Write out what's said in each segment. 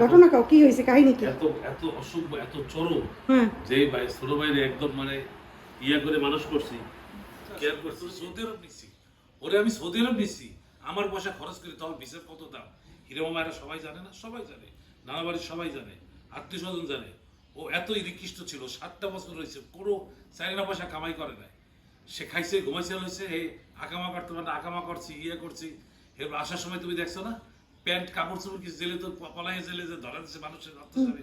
ঘটনা কাও কি হয়েছে কাহিনী কি? এত এত অসভ্য এত চরম হ্যাঁ যে ভাই ছোট ভাইরে একদম মানে ইয়া করে মানুষ করছি কেয়ার করছি সৌদি আরব নিচ্ছি ওরে আমি সৌদি আরব নিচ্ছি আমার পয়সা খরচ করি তখন ভিসার কত দাম হিরো মামারা সবাই জানে না সবাই জানে নানা বাড়ির সবাই জানে আত্মীয় স্বজন জানে ও এত নিকৃষ্ট ছিল 7টা বছর রয়েছে কোনো চাইনা পয়সা কামাই করে নাই সে খাইছে ঘুমাইছে হয়েছে এই আকামা করতে পারে আকামা করছি ইয়ে করছি এবার আসার সময় তুমি দেখছো না প্যান্ট কাপড় চোপড় কিছু জেলে তো পলাইয়ে জেলে যে ধরা দিচ্ছে মানুষের অত্যাচারে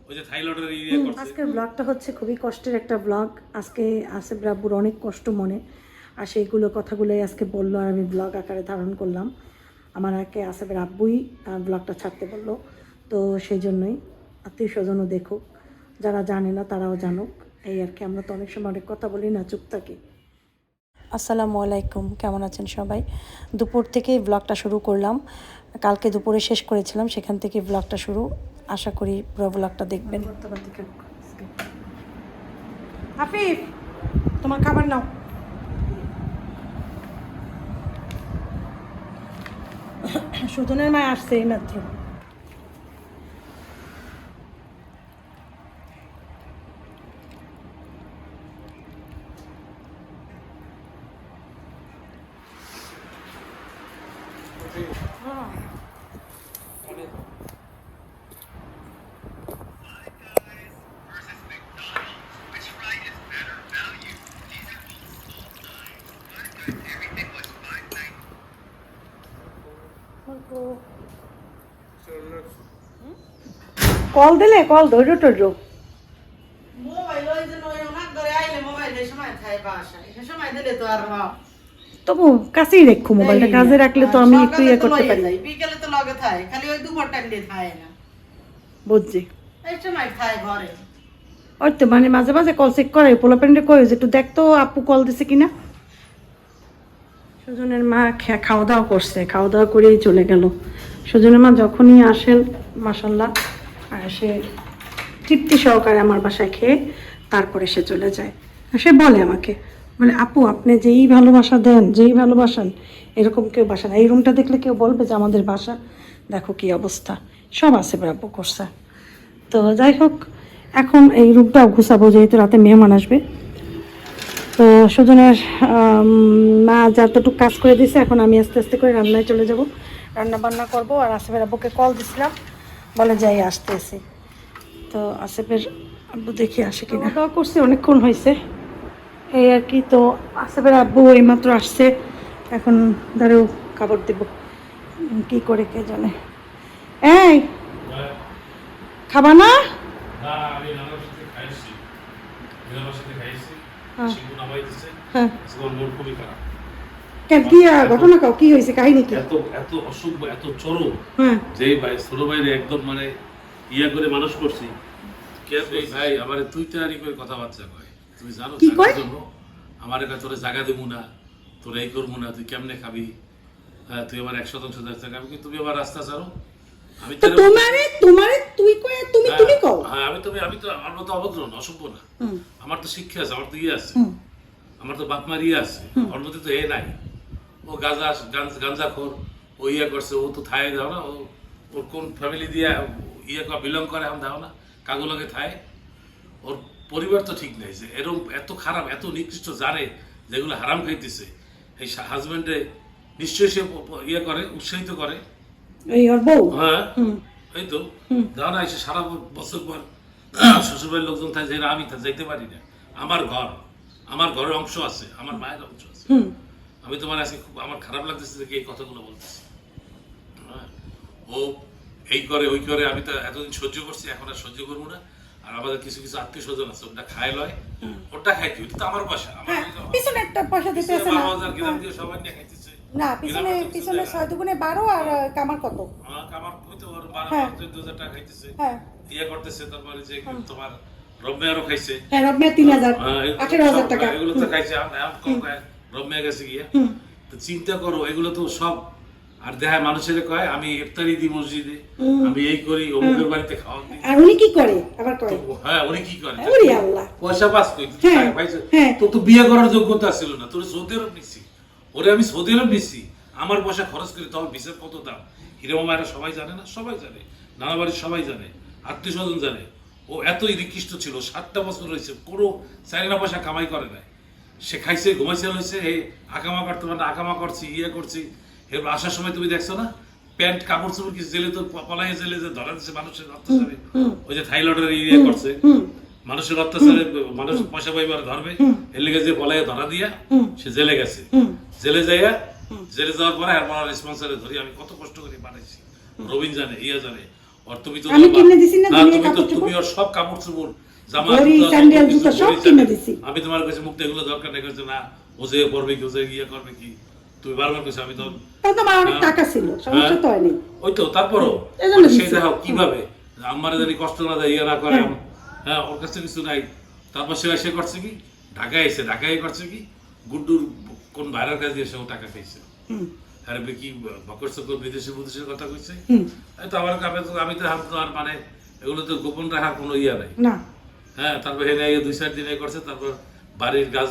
ওই যে থাইল্যান্ডের ইয়ে করছে। আজকের ব্লগটা হচ্ছে খুবই কষ্টের একটা ব্লগ। আজকে আসিফ রাব্বুর অনেক কষ্ট মনে আর সেইগুলো কথাগুলোই আজকে বললো আর আমি ব্লগ আকারে ধারণ করলাম। আমার আগে আসিফের আব্বুই ব্লগটা ছাড়তে বললো, তো সেই জন্যই আত্মীয় স্বজনও দেখুক, যারা জানে না তারাও জানুক, এই আর কি। আমরা তো অনেক সময় অনেক কথা বলি না, চুপ থাকি। আসসালামু আলাইকুম, কেমন আছেন সবাই? দুপুর থেকেই ব্লগটা শুরু করলাম, কালকে দুপুরে শেষ করেছিলাম, সেখান থেকে ব্লগটা শুরু। আশা করি পুরো ব্লগটা দেখবেন। আফিফ তোমার খাবার নাও। সুজনের মা আসছে এই মাত্র। কল দিলে কল ধৈর্য টৈর্য তবু কাছেই রেখো মোবাইলটা, কাজে রাখলে তো আমি একটু ইয়ে করতে পারি। বিকেলে তো লগে থাকে, খালি ওই দুপুর টাইম দিয়ে থাকে না, বুঝছি। এই সময় থাকে ঘরে। ওই তো মানে মাঝে মাঝে কল চেক করে, পোলা প্যান্ডে কই যে একটু দেখতো আপু কল দিছে কিনা। সুজনের মা খাওয়া দাওয়া করছে, খাওয়া দাওয়া করেই চলে গেল। সুজনের মা যখনই আসেন মাশাল্লাহ সে তৃপ্তি সহকারে আমার বাসায় খেয়ে তারপরে সে চলে যায়। সে বলে আমাকে, বলে আপু আপনি যেই ভালোবাসা দেন, যেই ভালোবাসান, এরকম কেউ বাসা না। এই রুমটা দেখলে কেউ বলবে যে আমাদের বাসা দেখো কি অবস্থা। সব আছে ব্রাব্য করছে। তো যাই হোক, এখন এই রুমটাও ঘুষাবো, যেহেতু রাতে মেহমান আসবে। তো সুজনের মা যতটুকু কাজ করে দিছে, এখন আমি আস্তে আস্তে করে রান্নায় চলে যাব, রান্না বান্না করবো। আর আসিফের আব্বুকে কল দিছিলাম, বলে যাই আসতেছি। তো আসিফের আব্বু দেখি আসে কিনা। খাওয়া করছি, অনেকক্ষণ হয়েছে এই আর কি। তো আসিফের আব্বু এইমাত্র আসছে, এখন ধরো খাবার দেব, কি করে কে জানে। এই খাবা না? আমি নানার সাথে খাইছি, নানার সাথে খাইছি, শিবু নামাই দিছে, জীবন মোর খুবই খারাপ। কেন কি ঘটনা কাও কি হয়েছে কাহিনী কি? এত এত অসভ্য এত চরম যে ভাই ছোট ভাইরে একদম মানে ইয়া করে মানুষ করছি। কে ভাই আমার তুই তারি করে কথাবার্তা কয়, তুমি জানো কি কয়? আমার কাছে তোরে জায়গা দেবো না, তোর এই করবো না, তুই কেমনে খাবি, তুই আমার 100% রাস্তা খাবি, কিন্তু তুমি আবার রাস্তা ছাড়ো। আমি তো তোমারে তোমারে তুই কয় তুমি তুমি কও। হ্যাঁ আমি তো আমার মতো অভদ্র না, অসভ্য না। আমার তো শিক্ষা আছে, আমার তো ইয়ে আছে, আমার তো বাপ মার ইয়ে আছে, ওর মধ্যে তো এ নাই। ও গাঞ্জাখোর, ও ইয়ে করছে, ও তো থায় দাও না, ওর কোন ফ্যামিলি দিয়ে ইয়ে বিলং করে এখন দাও না, কাগুলোকে থায়। ওর পরিবার তো ঠিক নেই, যে এরকম এত খারাপ এত নিকৃষ্ট জানে যেগুলো হারাম খাইতেছে, এই হাজব্যান্ডে নিশ্চয়ই সে ইয়ে করে, উৎসাহিত করে। এই ওর বউ? হ্যাঁ এই তো দাও না, এসে সারা বছর পর শ্বশুরবাড়ির লোকজন থাকে, যে আমি যাইতে পারি না। আমার ঘরের অংশ আছে, আমার মায়ের অংশ আছে। আমি তোমার আজকে খুব আমার খারাপ লাগতেছে যে এই কথাগুলো বলতেছি। ও এই করে ওই করে, আমি তো এতদিন সহ্য করছি, এখন আর সহ্য করবো না। আর আমাদের কিছু কিছু আত্মীয় স্বজন আছে, ওটা খায় লয়, ওটা খাইতে ওটা তো আমার বাসা, পিছনে একটা পয়সা দিতে আছে না, গ্রাম দিয়ে সবাই নিয়ে খাইতেছে না পিছনে পিছনে 6 দুগুণে 12 আর কামার কত, কামার হয়তো 12,000 টাকা খাইতেছে, ইয়ে করতেছে। তারপরে যে তোমার রম্যারও খাইছে, হ্যাঁ রম্যা 3000 18,000 টাকা এগুলো তো খাইছে। কম খায় রম্যা গেছে গিয়ে। তো চিন্তা করো, এগুলো তো সব। আর দেখায় মানুষের কয় আমি ইফতারি দিই মসজিদে, আমি এই করি, অমুকের বাড়িতে খাওয়া দিই। আর উনি কি করে আবার কয়? হ্যাঁ উনি কি করে, ওরে আল্লাহ, পয়সা পাস কই পাইছে। তো বিয়ে করার যোগ্যতা ছিল না, তোর সৌদি আরব নিছি, ওরে আমি সৌদি আরব নিছি, আমার পয়সা খরচ করি তখন ভিসার কত দাম হিরো মামারা সবাই জানে না সবাই জানে, নানা বাড়ির সবাই জানে, আত্মীয় স্বজন জানে। ও এতই নিকৃষ্ট ছিল, 7টা বছর হয়েছে কোনো চারিনা পয়সা কামাই করে নাই। সে খাইছে, ঘুমাইছে, হয়েছে, এই আকামা করতে পারে না, আকামা করছি, করছি। এরপর আসার সময় তুমি দেখছো না, প্যান্ট কাপড় চোপড় কিছু জেলে তো পলাইয়ে জেলে যে ধরা দিচ্ছে মানুষের অত্যাচারে, ওই যে থাইলয়েডের করছে, মানুষের অত্যাচারে মানুষ পয়সা পাইবার ধরবে, এর লেগে যে পলাইয়ে ধরা দিয়া সে জেলে গেছে। জেলে যাইয়া, জেলে যাওয়ার পরে আর রেসপন্সারে ধরি আমি কত কষ্ট করে বানাইছি, রবিন জানে, জানে। আর তুমি তো তুমি ওর সব কাপড় চোপড়, জামা, আমি তোমার কাছে মুক্ত এগুলো দরকার নেই, করছে না ও যে পড়বে কি, ও যে করবে কি, তুমি বারবার কইছো। আমি তো অনেক টাকা ছিল, সমস্যা তো হয়নি। ওই তো তারপরও সেই দেখো কিভাবে আমার জানি কষ্ট না দেয়, না করে। হ্যাঁ, ওর কাছে কিছু নাই। তারপর সে করছে কি, ঢাকায় এসে, ঢাকায় করছে কি, গুড্ডুর কোন ভাইরার কাছে এসে ও টাকা খাইছে। আরে কি বকর সকর বিদেশের কথা কইছে। তো আমার আমি তো আর মানে এগুলো তো গোপন রাখার কোনো নাই। হ্যাঁ, তারপর এনে 2-4 দিন করছে, তারপর বাড়ির গাছ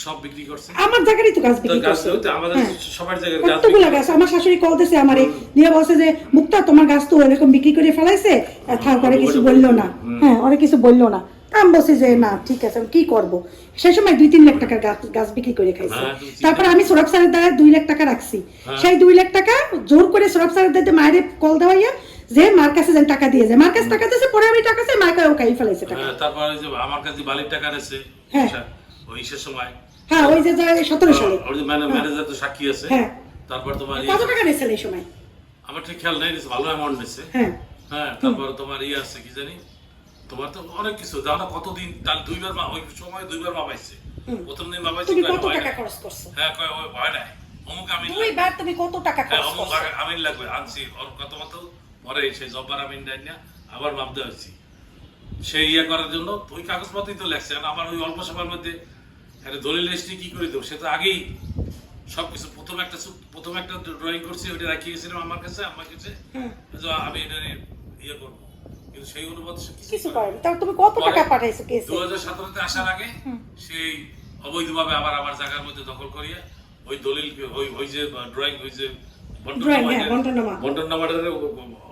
সব বিক্রি করছে। আমার জায়গারই তো গাছ বিক্রি করছে, আমাদের সবার জায়গায় গাছ। আমার শাশুড়ি কল দিয়েছে আমারে, নিয়ে বলছে যে মুক্তা তোমার গাছ তো এরকম বিক্রি করে ফেলাইছে, তারপরে কিছু বললো না। হ্যাঁ, ওরা কিছু বললো না। আমি বলছি যে না ঠিক আছে, আমি কি করবো। সেই সময় 2-3 লাখ টাকার গাছ বিক্রি করে খাইছে। তারপরে আমি সৌরভ স্যারের দ্বারা 2 লাখ টাকা রাখছি। সেই 2 লাখ টাকা জোর করে সৌরভ স্যারের দ্বারা মায়ের কল দেওয়াইয়া যে মার কাছে যেন টাকা দিয়ে যায়, মার কাছে টাকা দিয়েছে, পরে আমি টাকা চাই, মাকে ও খাই ফেলাইছে টাকা। তারপরে যে আমার কাছে বালির টাকা আছে, ওই সে সময়, হ্যাঁ ওই যে 17 সালে ওই যে ম্যানেজার তো সাক্ষী আছে। হ্যাঁ, তারপর তোমার কত টাকা নিয়েছিল এই সময় আমার ঠিক খেয়াল নাই, ভালো অ্যামাউন্ট নিয়েছে। হ্যাঁ, হ্যাঁ, তারপর তোমার আছে কি জানি, তোমার তো অনেক কিছু জানো, কতদিন তার 2বার ওই সময় 2বার পাইছে। প্রথম দিন পাইছে, তুমি কত টাকা খরচ করছো? হ্যাঁ, কয় ওই ভয় নাই, অমুক আমি 2বার তুমি কত টাকা খরচ করছো? অমুক আমিন লাগবে আনছি, ওর কত মত পরে সেই জব্বার আমিন দেয় না, আবার মাপ দেওয়া হয়েছি সেই করার জন্য। ওই কাগজপত্রই তো লেখছে। আমার ওই অল্প সময়ের মধ্যে দলিল রেজিস্ট্রি কি করে দেবো, সে তো আগেই সবকিছু প্রথম একটা ড্রয়িং করছি, ওইটা রাখিয়ে গেছিলাম আমার কাছে, আমি এটা করবো, কিন্তু সেই অনুপাত কিছু করেনি। তাও তুমি কত টাকা পাঠাইছো কেসে? 2017-তে আসার আগে সেই অবৈধভাবে আবার আমার জায়গার মধ্যে দখল করিয়ে ওই দলিল, ওই যে ড্রয়িং, ওই যে বন্টন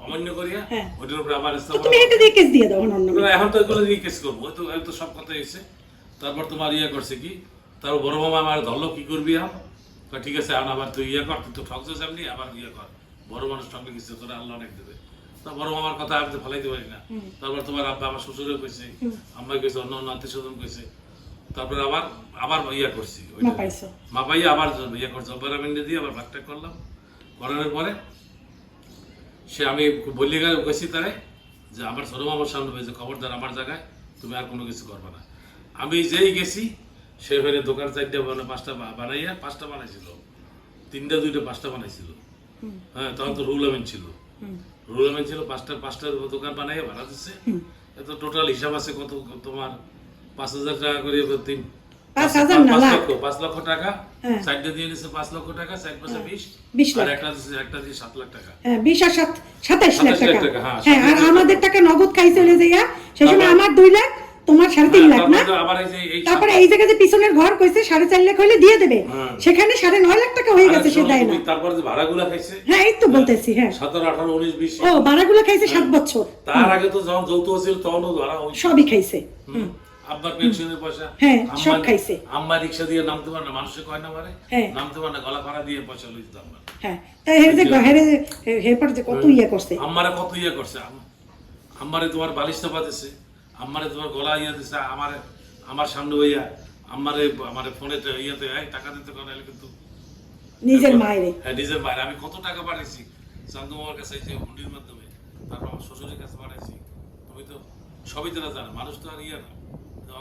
অমান্য করিয়া ওইটার উপরে আমার তুমি এটা দিয়ে কেস দিয়ে দাও। এখন তো এগুলো দিয়ে কেস করবো, ওই তো সব কথা এসে। তারপর তোমার করছে কি, তারপর বড় মামা আমার ধরলো, কি করবি এখন? ঠিক আছে, এখন আবার তুই কর, তুই তো ঠকছিস এমনি, আবার কর, বড় মানুষ ঠকলে কিছু তোরা আল্লাহ অনেক দেবে। তা বড় মামার কথা আমি তো ফেলাইতে পারি না। তারপর তোমার আব্বা আমার শ্বশুরে কইছে, আম্মাই কইছে, অন্য আত্মীয় স্বজন কইছে। তারপরে আবার করছি, মাপাইয়া আবার করছে, অপারেমেন্টে দিয়ে আবার ভাগটা করলাম। করানোর পরে সে আমি বলি গেছি তারে যে আমার ছোট মামার সামনে পেয়েছে, খবরদার আমার জায়গায় তুমি আর কোনো কিছু করবে না। আমি যেই গেছি সে ফেরে দোকান 4টা 5টা বানাইয়া 5টা বানাইছিল, 3টা 2টা 5টা বানাইছিল। হ্যাঁ, তখন তো রুল আমিন ছিল, 5টা দোকান বানাইয়া ভাড়া দিচ্ছে। এত টোটাল হিসাব আছে কত, তোমার 5,000 টাকা করে 5 লক্ষ টাকা। 4টা দিয়ে নিচ্ছে 5 লক্ষ টাকা, 4 পাশে 20 আর একটা দিয়ে 7 লাখ টাকা। 20 আর 27 লাখ টাকা। হ্যাঁ, আর আমাদের টাকা নগদ খাই চলে যাইয়া, সেই সময় আমার 2 লাখ, তোমার 3.5 লাখ না। তারপরে এই জায়গায় যে পিছনের ঘর কইছে 4.5 লাখ হইলে দিয়ে দেবে, সেখানে 9.5 লাখ টাকা হয়ে গেছে, সে দেয় না। তারপরে যে ভাড়াগুলো খাইছে, হ্যাঁ এই তো বলতেছি, হ্যাঁ 17, 18, 19, 20। ও ভাড়াগুলো খাইছে 7 বছর। তার আগে তো যখন যৌতুক ছিল তখনও ভাড়া সবই খাইছে। আব্বার পেনশনের পয়সা, হ্যাঁ সব খাইছে। আম্মা রিকশা দিয়ে নামতে পারে না, মানুষে কয় না পারে, নামতে পারে না, গলা ভাড়া দিয়ে পয়সা লই দিতাম। হ্যাঁ, তাই হেরপর যে কত করছে, আম্মারে কত করছে। আম্মারে তোমার বালিশ চাপা দিছে, আম্মারে তোমার গলা দিছে, আমার সামনে হইয়া আমারে ফোনে টাকা দিতে পারে, কিন্তু নিজের মায়ের, হ্যাঁ নিজের মায়ের। আমি কত টাকা পাঠাইছি চান্দু মামার কাছে, যে হুন্ডির মাধ্যমে, তারপর আমার শ্বশুরের কাছে পাঠাইছি। তুমি তো সবই তারা জানে, মানুষ তো আর না,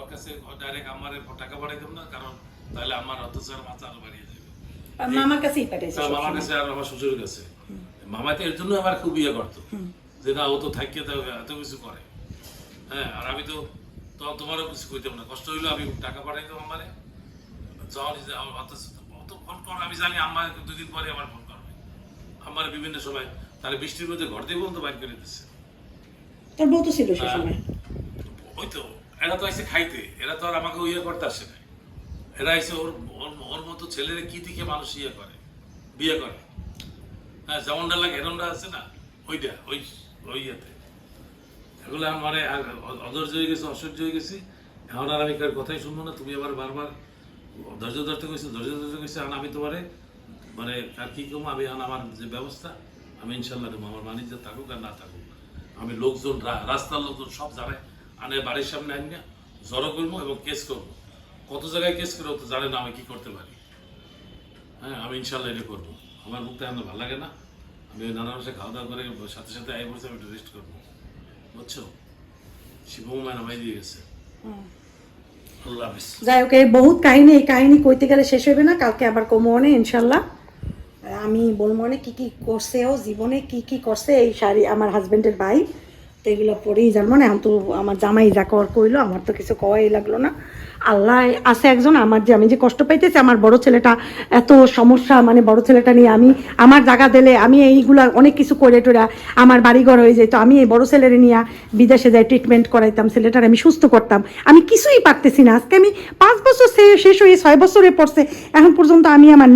ওর কাছে ডাইরেক্ট আমার টাকা পাঠাইতাম না, কারণ তাহলে আমার অত্যাচার মাথা আরো বাড়িয়ে যাবে। মামার কাছেই পাঠাইছে, মামার কাছে আর আমার শ্বশুরের কাছে। মামা তো এর জন্য আমার খুব করতো, যে না ও তো থাকিয়ে এত কিছু করে। হ্যাঁ, আর আমি তো তোমারও কিছু কইতাম না, কষ্ট হইলো আমি টাকা পাঠাইতাম আমারে, ফোন কর, আমি জানি আম্মা 2 দিন পরে আমার ফোন করবে। আমার বিভিন্ন সময় তাহলে বৃষ্টির মধ্যে ঘর দিয়ে বলতো বাইর করে দিচ্ছে। তোর বউ তো ছিল সেই সময়। ওই তো এরা তো আসছে খাইতে, এরা তো আর আমাকে করতে আসে না। এরা এসে ওর মতো ছেলেরা কি দিকে মানুষ করে, বিয়ে করে। হ্যাঁ, যেমনটা লাগে এরমটা আছে না, ওইটা ওই ইয়েতে এগুলো আমার মানে অধৈর্য হয়ে গেছে, অসহ্য হয়ে গেছি। এখন আর আমি কার কথাই শুনবো না। তুমি আবার বারবার ধৈর্য ধরতে কইছো, ধৈর্য ধরতে কইছো। এখন আমি তোমারে মানে আর কি কমো, আমি এখন আমার যে ব্যবস্থা আমি ইনশাল্লাহ দেবো। আমার বাণিজ্য থাকুক আর না থাকুক, আমি লোকজন রাস্তার লোকজন সব জানে আনে বাড়ির সামনে আনি না জড়ো করবো এবং কেস করবো। কত জায়গায় কেস করে তো জানে না আমি কি করতে পারি। হ্যাঁ, আমি ইনশাল্লাহ এটা করবো। আমার মুখটা আমার ভালো লাগে না। আমি ওই নানা বাসায় খাওয়া দাওয়া করে সাথে সাথে আই বলছি আমি একটু রেস্ট করবো, বুঝছো? শিবমা নামাই দিয়ে গেছে। আল্লাহ হাফিজ। যাই হোক, এই বহুত কাহিনী, এই কাহিনী কইতে গেলে শেষ হবে না। কালকে আবার কমো অনে ইনশাল্লাহ। আমি বলবো অনেক কী কী করছে ও জীবনে, কী কী করছে এই শাড়ি আমার হাজব্যান্ডের ভাই। তো এগুলো পরেই জানবো না। এখন তো আমার জামাই যা কর কইলো, আমার তো কিছু কওয়াই লাগলো না। আল্লাহ আছে একজন, আমার যে আমি যে কষ্ট পাইতেছি, আমার বড় ছেলেটা এত সমস্যা, মানে বড় ছেলেটা নিয়ে আমি আমার জায়গা দিলে আমি এইগুলা অনেক কিছু করে টোরা আমার বাড়িঘর হয়ে যেত। আমি এই বড় ছেলের নিয়ে বিদেশে যাই ট্রিটমেন্ট করাইতাম, ছেলেটার আমি সুস্থ করতাম। আমি কিছুই পারতেছি না। আজকে আমি 5 বছর শেষ হয়ে 6 বছরে পড়ছে, এখন পর্যন্ত আমি আমার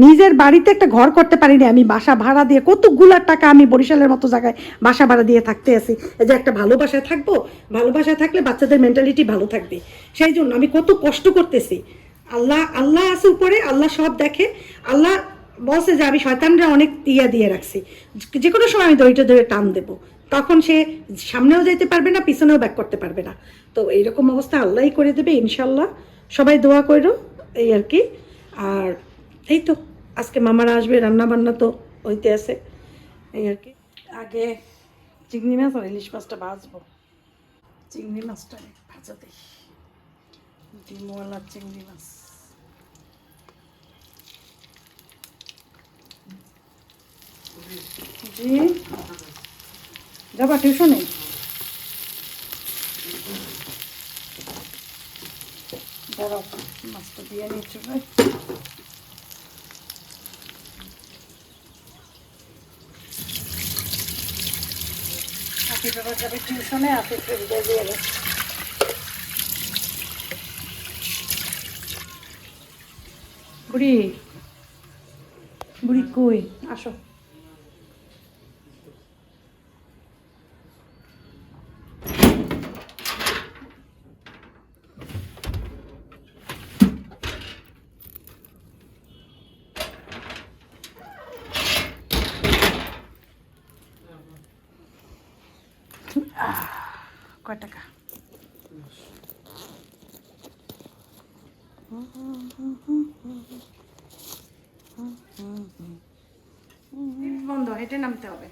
নিজের বাড়িতে একটা ঘর করতে পারিনি। আমি বাসা ভাড়া দিয়ে কতগুলা টাকা, আমি বরিশালের মতো জায়গায় বাসা ভাড়া দিয়ে থাকতে আছি। এই যে একটা ভালোবাসায় থাকবো, ভালোবাসায় থাকলে বাচ্চাদের মেন্টালিটি ভালো থাকবে। সেই জন্য আমি কত কষ্ট করতেছি। আল্লাহ আছে উপরে, আল্লাহ সব দেখে। আল্লাহ বলছে যে আমি শয়তানরা অনেক দিয়ে রাখছি, যে কোনো সময় আমি দড়িটা ধরে টান দেবো, তখন সে সামনেও যেতে পারবে না, পিছনেও ব্যাক করতে পারবে না। তো এইরকম অবস্থা আল্লাহই করে দেবে ইনশাল্লাহ। সবাই দোয়া করো, এই আর কি। আর এই তো আজকে মামারা আসবে, রান্না বান্না তো হইতে আছে, এই আর কি। আগে চিংড়ি মাছ আর ইলিশ মাছটা ভাজবো। চিংড়ি মাছটা ভাজা দিই, ডিমওয়ালা চিংড়ি মাছ। জি যাবা টিউশনে? দাঁড়াও, মাছটা দিয়ে নিচ্ছি ভাই। আফিফ আবার যাবে টিউশনে, আফিফকে বিদায় দিয়ে গেছে। বুড়ি বুড়ি কই? আসো। কয় টাকা? বন্ধ, হেঁটে নামতে হবে।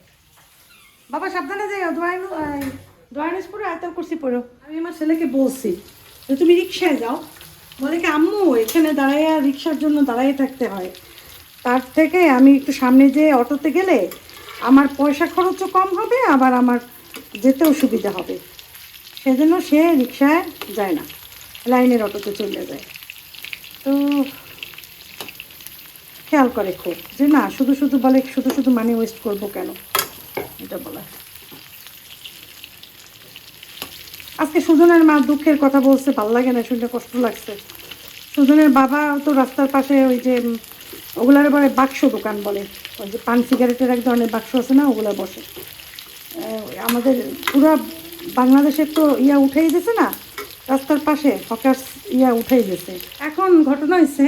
বাবা সাবধানে যাই, দোয়ানিসপুরে আয়তাল কুরসি পড়ো। আমি আমার ছেলেকে বলছি যে তুমি রিক্সায় যাও, বলে কি আম্মু এখানে দাঁড়াইয়া রিক্সার জন্য দাঁড়াইয়ে থাকতে হয়, তার থেকে আমি একটু সামনে যেয়ে অটোতে গেলে আমার পয়সা খরচও কম হবে, আবার আমার যেতেও সুবিধা হবে। সেজন্য সে রিক্সায় যায় না, লাইনের অটোতে চলে যায়। তো খেয়াল করে খুব যে না, শুধু বলে শুধু মানি ওয়েস্ট করবো কেন, এটা বলে। আজকে সুজনের মা দুঃখের কথা বলছে, ভালো লাগে না, শুনতে কষ্ট লাগছে। সুজনের বাবা তো রাস্তার পাশে ওই যে ওগুলার বলে বাক্স দোকান বলে, ওই যে পান সিগারেটের এক ধরনের বাক্স আছে না, ওগুলো বসে। আমাদের পুরো বাংলাদেশের তো উঠেই গেছে না, রাস্তার পাশে হকার্স উঠেই গেছে। এখন ঘটনা হয়েছে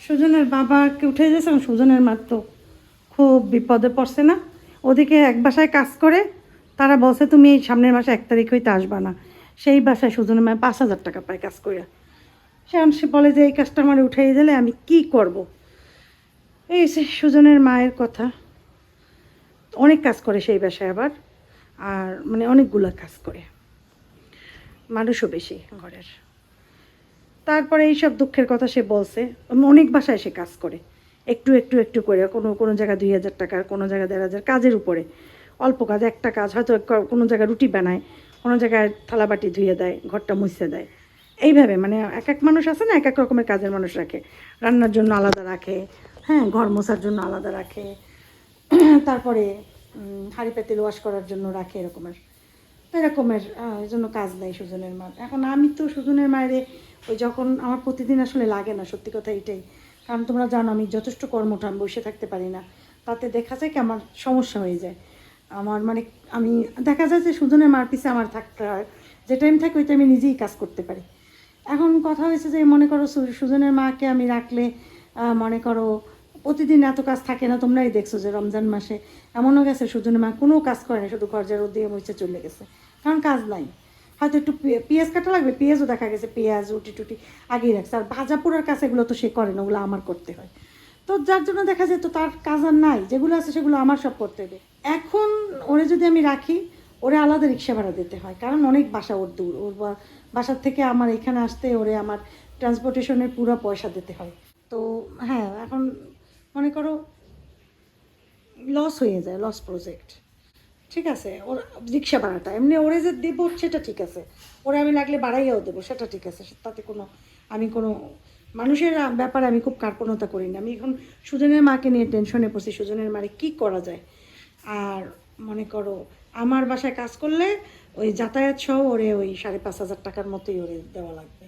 সুজনের বাবাকে উঠে গেছে, সুজনের মার তো খুব বিপদে পড়ছে না। ওদিকে এক বাসায় কাজ করে, তারা বলছে তুমি এই সামনের মাসে 1 তারিখ হইতে আসবা না। সেই বাসায় সুজনের মায়ের 5,000 টাকা পায় কাজ করে। সে বলে যে এই কাজটা আমার উঠাই দিলে আমি কি করব। এই সুজনের মায়ের কথা, অনেক কাজ করে সেই বাসায় আবার, আর মানে অনেকগুলো কাজ করে, মানুষও বেশি ঘরের। তারপরে এইসব দুঃখের কথা সে বলছে, অনেক বাসায় সে কাজ করে, একটু করে, কোনো জায়গায় 2,000 টাকা, কোনো জায়গায় 1,500, কাজের উপরে। অল্প কাজ, একটা কাজ হয়তো কোনো জায়গায় রুটি বানায়, কোনো জায়গায় থালাবাটি ধুয়ে দেয়, ঘরটা মুছে দেয়। এইভাবে মানে এক মানুষ আছে না, এক রকমের কাজের মানুষ রাখে। রান্নার জন্য আলাদা রাখে, হ্যাঁ, ঘর মোছার জন্য আলাদা রাখে, তারপরে হাঁড়ি পাতিল ওয়াশ করার জন্য রাখে, এরকমের এই জন্য কাজ নেয় সুজনের মার। এখন আমি তো সুজনের মায়ের ওই যখন আমার প্রতিদিন আসলে লাগে না, সত্যি কথা এটাই। কারণ তোমরা জানো আমি যথেষ্ট কর্মঠান, বসে থাকতে পারি না, তাতে দেখা যায় কি আমার সমস্যা হয়ে যায়। আমার মানে আমি দেখা যায় যে সুজনের মার পিছে আমার থাকতে হয়, যে টাইম থাকে ওই টাইমে নিজেই কাজ করতে পারি। এখন কথা হয়েছে যে মনে করো সুজনের মাকে আমি রাখলে মনে করো প্রতিদিন এত কাজ থাকে না, তোমরাই দেখছো যে রমজান মাসে এমনও গেছে সুজনের মা কোনো কাজ করে না, শুধু ঘর ঝাড়ু দিয়ে মুছে চলে গেছে, কারণ কাজ নাই। হয়তো একটু পেঁয়াজ কাটা লাগবে, পেঁয়াজও দেখা গেছে পেঁয়াজ রুটি টুটি আগেই রাখছে, আর ভাজা পোড়ার কাজ এগুলো তো সে করে না, ওগুলো আমার করতে হয়। তো যার জন্য দেখা যায় তো তার কাজ আর নাই, যেগুলো আছে সেগুলো আমার সব করতে হবে। এখন ওরে যদি আমি রাখি, ওরে আলাদা রিক্সা ভাড়া দিতে হয়, কারণ অনেক বাসা ওর দূর, ওর বাসার থেকে আমার এখানে আসতে ওরে আমার ট্রান্সপোর্টেশনের পুরো পয়সা দিতে হয়। তো হ্যাঁ, এখন মনে করো লস হয়ে যায়, লস প্রজেক্ট। ঠিক আছে, ওর রিক্সা ভাড়াটা এমনি ওরে যে দেবো সেটা ঠিক আছে, ওরে আমি লাগলে বাড়াইয়াও দেবো সেটা ঠিক আছে, তাতে কোনো আমি কোনো মানুষের ব্যাপারে আমি খুব কার্পণতা করি না। আমি এখন সুজনের মাকে নিয়ে টেনশনে পড়ছি, সুজনের মারে কী করা যায়। আর মনে করো আমার বাসায় কাজ করলে ওই যাতায়াত সহ ওরে ওই 5,500 টাকার মতোই ওরে দেওয়া লাগবে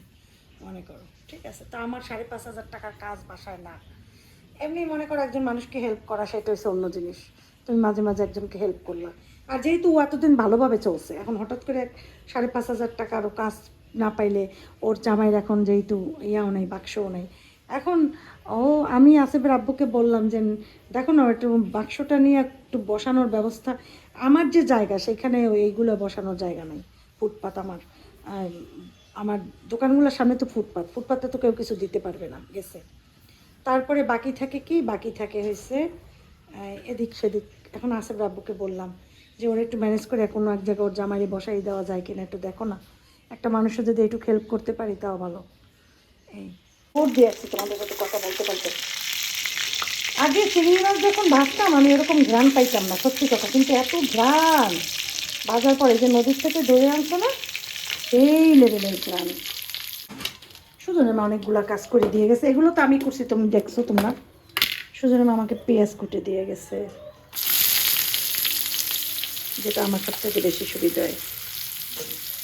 মনে করো। ঠিক আছে, তা আমার 5,500 টাকার কাজ বাসায় না। এমনি মনে করো একজন মানুষকে হেল্প করা সেটা হচ্ছে অন্য জিনিস, তুমি মাঝে মাঝে একজনকে হেল্প করলা। আর যেহেতু ও এতদিন ভালোভাবে চলছে, এখন হঠাৎ করে 5,500 টাকারও কাজ না পাইলে ওর জামাইয়ের এখন যেহেতু ইয়াও নেই, বাক্সও নেই, এখন আমি আসিফের আব্বুকে বললাম যে দেখো না একটু বাক্সটা নিয়ে একটু বসানোর ব্যবস্থা, আমার যে জায়গা সেখানে এইগুলো বসানোর জায়গা নেই, ফুটপাত আমার দোকানগুলোর সামনে তো ফুটপাতে তো কেউ কিছু দিতে পারবে না, গেছে। তারপরে বাকি থাকে কি, বাকি থাকে হয়েছে এদিক সেদিক। এখন আসিফ আব্বুকে বললাম যে ওরা একটু ম্যানেজ করে কোনো এক জায়গায় ওর জামাইরে বসাই দেওয়া যায় কিনা, একটু দেখো না, একটা মানুষের যদি একটু হেল্প করতে পারি তাও ভালো। এই ভোট দিয়ে আসছি তোমাদের সাথে কথা বলতে বলতে। আগে চিংড়ি মাছ যখন ভাজতাম আমি এরকম ঘ্রাণ পাইতাম না, সত্যি কথা, কিন্তু এত ঘ্রাণ ভাজার পরে যে নদীর থেকে ধরে আনছো না, সেই লেভেলের ঘ্রাণ। সুজনের মা অনেকগুলো কাজ করে দিয়ে গেছে, এগুলো তো আমি করছি, তুমি দেখছো তোমরা। সুজনের মা আমাকে পেঁয়াজ কুটে দিয়ে গেছে, যেটা আমার সব থেকে বেশি সুবিধা হয়।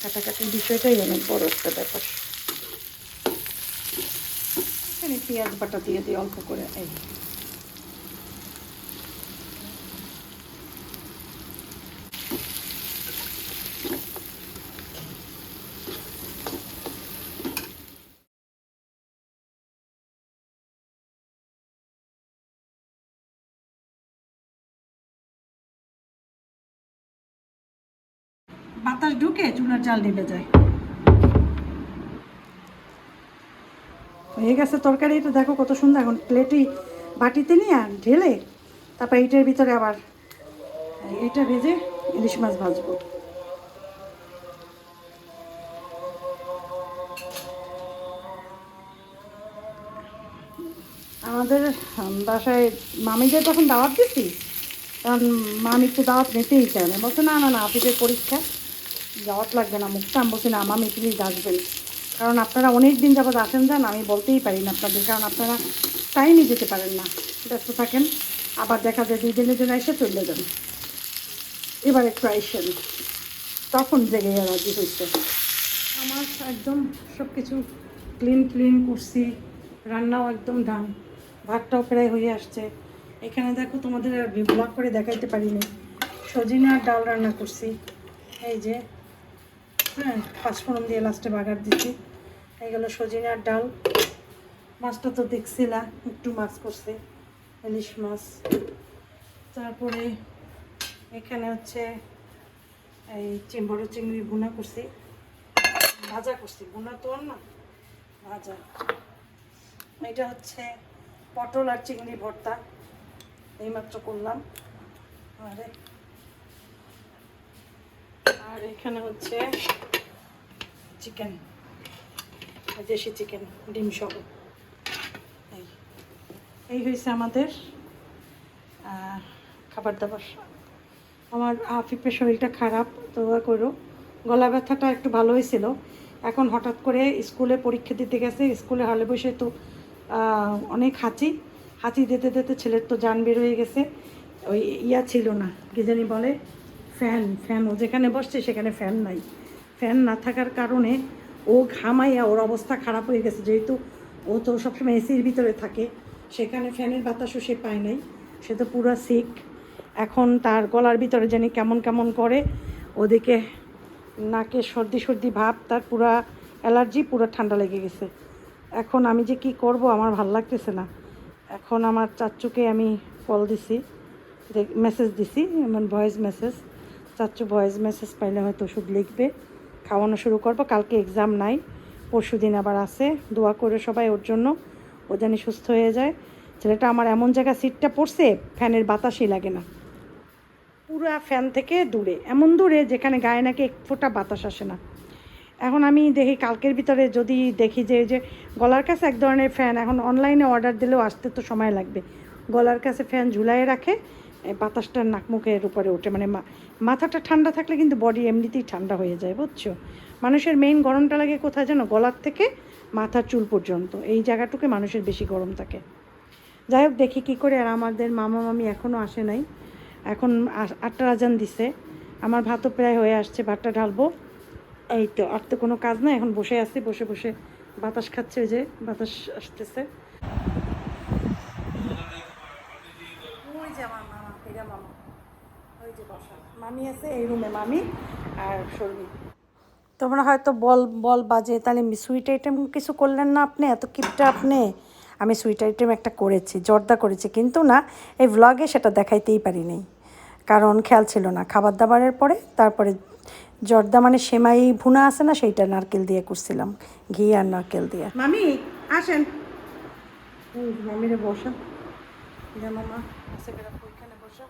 কাটাকাটির বিষয়টাই অনেক বড় একটা ব্যাপার। এখানে পেঁয়াজ বাটা দিয়ে দিই অল্প করে। এই বাতাস ঢুকে চুলার জাল নিভে যায়। হয়ে গেছে তরকারি, এটা দেখো কত সুন্দর। এখন প্লেটই বাটিতে নিয়ে ঢেলে তারপর এইটার ভিতরে আবার এইটা ভেজে ইলিশ মাছ ভাজবো। আমাদের বাসায় মামিদের যখন দাওয়াত দিচ্ছি, কারণ মামি একটু দাওয়াত নিতেই চায় না, বলছে না না না আফিফের পরীক্ষা, দাওয়াত লাগবে না, মুখটা আমি বলছি না মামি প্লিজ আসবেন, কারণ আপনারা অনেক দিন যাবত আসেন যান, আমি বলতেই পারি না আপনাদের, কারণ আপনারা টাইমই যেতে পারেন না, ব্যস্ত থাকেন, আবার দেখা যায় 2 দিনের জন্য এসে চলে যান। এবার একটু আইসেন, তখন জেগে রাজি হয়েছে। আমার একদম সব কিছু ক্লিন করছি, রান্নাও একদম ডান, ভাতটাও প্রায় হয়ে আসছে। এখানে দেখো তোমাদের আর ব্লগ করে দেখাইতে পারিনি, সজিনা আর ডাল রান্না করছি। এই যে হ্যাঁ, 5 ফোড়ন দিয়ে লাস্টে বাগার দিচ্ছি। এই গেলো সজিনা আর ডাল। মাছটা তো দেখছিলা, একটু মাছ করছে, ইলিশ মাছ। তারপরে এখানে হচ্ছে এই বড় চিংড়ি ভুনা করছি, ভাজা করছি, ভুনা তো না ভাজা। এটা হচ্ছে পটল আর চিংড়ি ভর্তা, এইমাত্র করলাম। আর এখানে হচ্ছে চিকেন, দেশি চিকেন ডিম সহ। এই হয়েছে আমাদের খাবার দাবার। আমার আফিফের শরীরটা খারাপ, দোয়া করো। গলা ব্যথাটা একটু ভালো হয়েছিল, এখন হঠাৎ করে স্কুলে পরীক্ষা দিতে গেছে, স্কুলে হলে বসে তো অনেক হাঁচি দিতে দিতে ছেলের তো জান বের হয়ে গেছে। ওই ছিল না, কী জানি বলে, ফ্যান ও যেখানে বসছে সেখানে ফ্যান নাই, ফ্যান না থাকার কারণে ও ঘামাইয়া ওর অবস্থা খারাপ হয়ে গেছে। যেহেতু ও তো সবসময় এসির ভিতরে থাকে, সেখানে ফ্যানের বাতাসও সে পায় নাই, সে তো পুরো সিক। এখন তার গলার ভিতরে জানি কেমন কেমন করে, ওদিকে নাকে সর্দি সর্দি ভাব, তার পুরা অ্যালার্জি, পুরো ঠান্ডা লেগে গেছে। এখন আমি যে কি করব আমার ভাল লাগতেছে না। এখন আমার চাচ্চুকে আমি কল দিছি, মেসেজ দিছি, এমন ভয়েস মেসেজ। চাচ্চু ভয়েস মেসেজ পাইলে হয়তো ওষুধ লিখবে, খাওয়ানো শুরু করবো। কালকে এক্সাম নাই, পরশু দিন আবার আছে। দোয়া করে সবাই ওর জন্য, ও জানি সুস্থ হয়ে যায়। ছেলেটা আমার এমন জায়গা সিটটা পড়ছে, ফ্যানের বাতাসই লাগে না, পুরা ফ্যান থেকে দূরে, এমন দূরে যেখানে গায়ে নাকি এক ফোঁটা বাতাস আসে না। এখন আমি দেখি কালকের ভিতরে যদি দেখি যে গলার কাছে এক ধরনের ফ্যান, এখন অনলাইনে অর্ডার দিলেও আসতে তো সময় লাগবে, গলার কাছে ফ্যান ঝুলাইয়ে রাখে, বাতাসটা নাক মুখের উপরে ওঠে, মানে মাথাটা ঠান্ডা থাকলে কিন্তু বডি এমনিতেই ঠান্ডা হয়ে যায়, বুঝছো? মানুষের মেইন গরমটা লাগে কোথায় জানো? গলার থেকে মাথার চুল পর্যন্ত, এই জায়গাটুকু মানুষের বেশি গরম থাকে। যাই হোক দেখি কী করে। আর আমাদের মামা মামি এখনও আসে নাই, এখন 8টার আজান দিছে, আমার ভাতও প্রায় হয়ে আসছে, ভাতটা ঢালবো। এই তো আর তো কোনো কাজ নাই, এখন বসে আছি, বসে বসে বাতাস খাচ্ছে, ওই যে বাতাস আসতেছে। ওই যে আমার মামা, এরা মামা, ওই যে বসা মামি আছে এই রুমে, মামি আর শর্মি। তোমরা হয়তো বল বাজে, তাহলে সুইট আইটেম কিছু করলেন না আপনি, এত কিপটা আপনি। আমি সুইট আইটেম একটা করেছি, জর্দা করেছি, কিন্তু না এই ভ্লগে সেটা দেখাইতেই পারি নাই, কারণ খেয়াল ছিল না। খাবার দাবারের পরে তারপরে জর্দা মানে সেমাই ভুনা আছে না, সেইটা নারকেল দিয়ে করছিলাম, ঘি আর নারকেল দিয়ে। মামি আসেন, মামিরে বসা, মামা আছে ওইখানে বসা।